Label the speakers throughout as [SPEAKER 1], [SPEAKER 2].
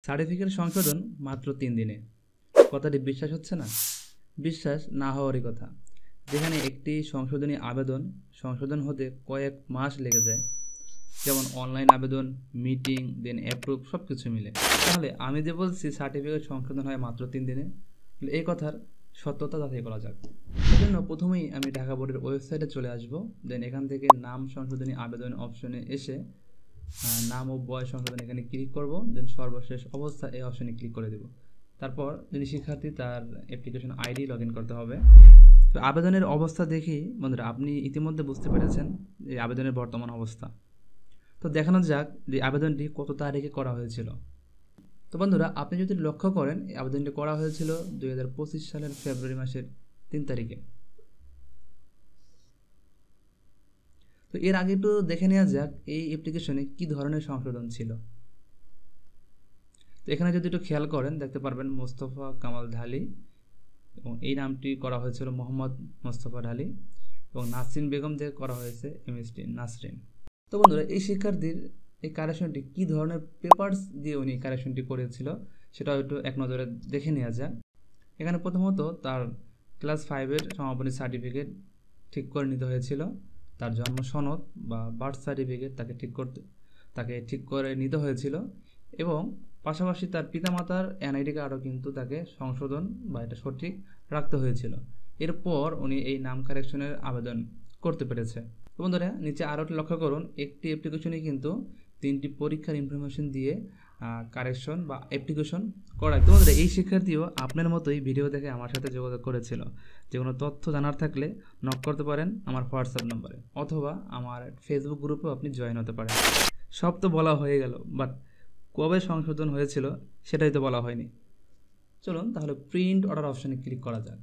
[SPEAKER 1] Certificate সংশোধন মাত্র 3 দিনে। কথাটি বিশ্বাস হচ্ছে না? বিশ্বাস না হওয়ারই কথা। যেখানে একটি সংশোধনী আবেদন সংশোধন হতে কয়েক মাস লেগে যায়, যেমন অনলাইন আবেদন, মিটিং, দেন অ্যাপ্রুভ সব কিছু মিলে। তাহলে আমি যে বলছি সার্টিফিকেট সংশোধন হয় মাত্র 3 দিনে, এই কথার সত্যতা যাচাই করা যাক। সেজন্য প্রথমেই আমি ঢাকা বোর্ডের ওয়েবসাইটে চলে আসব। দেন এখান থেকে নাম সংশোধনী আবেদন অপশনে এসে নাম ও বয়স সংশোধন এখানে ক্লিক করব। দেন সর্বশেষ অবস্থা এই অপশনে ক্লিক করে দেব। তারপর যিনি শিক্ষার্থী তার অ্যাপ্লিকেশন আইডি লগ ইন করতে হবে। তো আবেদনের অবস্থা দেখি বন্ধুরা আপনি ইতিমধ্যে বুঝতে পেরেছেন এই আবেদনের বর্তমান অবস্থা। তো দেখানো যাক যে আবেদনটি কত তারিখে করা হয়েছিল। তো বন্ধুরা আপনি যদি লক্ষ্য করেন এই আবেদনটি করা হয়েছিল 2025 সালের ফেব্রুয়ারি মাসের 3 তারিখে। তো এর আগে একটু দেখে নেওয়া যাক এই অ্যাপ্লিকেশনে কি ধরনের সংশোধন ছিল। তো এখানে যদি একটু খেয়াল করেন দেখতে পারবেন মোস্তফা কামাল ঢালি, এবং এই নামটি করা হয়েছিল মোহাম্মদ মোস্তফা ঢালি, এবং নাসরিন বেগম থেকে করা হয়েছে এমএসটি নাসরিন। তো বন্ধুরা এই শিক্ষার্থীর এই কারেকশনটি কী ধরনের পেপারস দিয়ে উনি কারেকশনটি করেছিল সেটাও একটু এক নজরে দেখে নেওয়া যাক। এখানে প্রথমত তার ক্লাস 5-এর সমাপনী সার্টিফিকেট ঠিক করে নিতে হয়েছিল, তার জন্ম সনদ বা বার্থ সার্টিফিকেট তাকে ঠিক করে নিতে হয়েছিল, এবং পাশাপাশি তার পিতামাতার এনআইডি কার্ডও কিন্তু তাকে সংশোধন বা এটা সঠিক রাখতে হয়েছিল। এরপর উনি এই নাম কারেকশনের আবেদন করতে পেরেছে। বন্ধুরা নিচে আরও লক্ষ্য করুন, একটি অ্যাপ্লিকেশনে কিন্তু 3টি পরীক্ষার ইনফরমেশন দিয়ে কারেকশন বা অ্যাপ্লিকেশন করা। তো বন্ধুরা এই শিক্ষার্থীও আপনার মতোই ভিডিও দেখে আমার সাথে যোগাযোগ করেছিল। যে কোনো তথ্য জানার থাকলে নক করতে পারেন আমার হোয়াটসঅ্যাপ নম্বরে, অথবা আমার ফেসবুক গ্রুপেও আপনি জয়েন হতে পারেন। সব তো বলা হয়ে গেল, বাট কবে সংশোধন হয়েছিল সেটাই তো বলা হয়নি। চলুন তাহলে প্রিন্ট অর্ডার অপশানে ক্লিক করা যাক।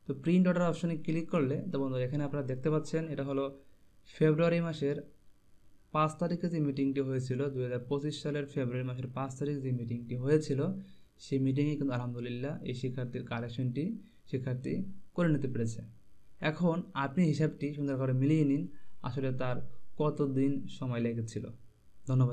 [SPEAKER 1] তো প্রিন্ট অর্ডার অপশানে ক্লিক করলে তো বন্ধুরা এখানে আপনারা দেখতে পাচ্ছেন এটা হলো ফেব্রুয়ারি মাসের 5 তারিখে যে মিটিংটি হয়েছিল, 2025 সালের ফেব্রুয়ারি মাসের 5 তারিখ যে মিটিংটি হয়েছিল, সেই মিটিংয়ে কিন্তু আলহামদুলিল্লাহ এই শিক্ষার্থীর কারেকশনটি শিক্ষার্থী করে নিতে পেরেছে। এখন আপনি হিসাবটি সুন্দর করে মিলিয়ে নিন আসলে তার কতদিন সময় লেগেছিল। ধন্যবাদ।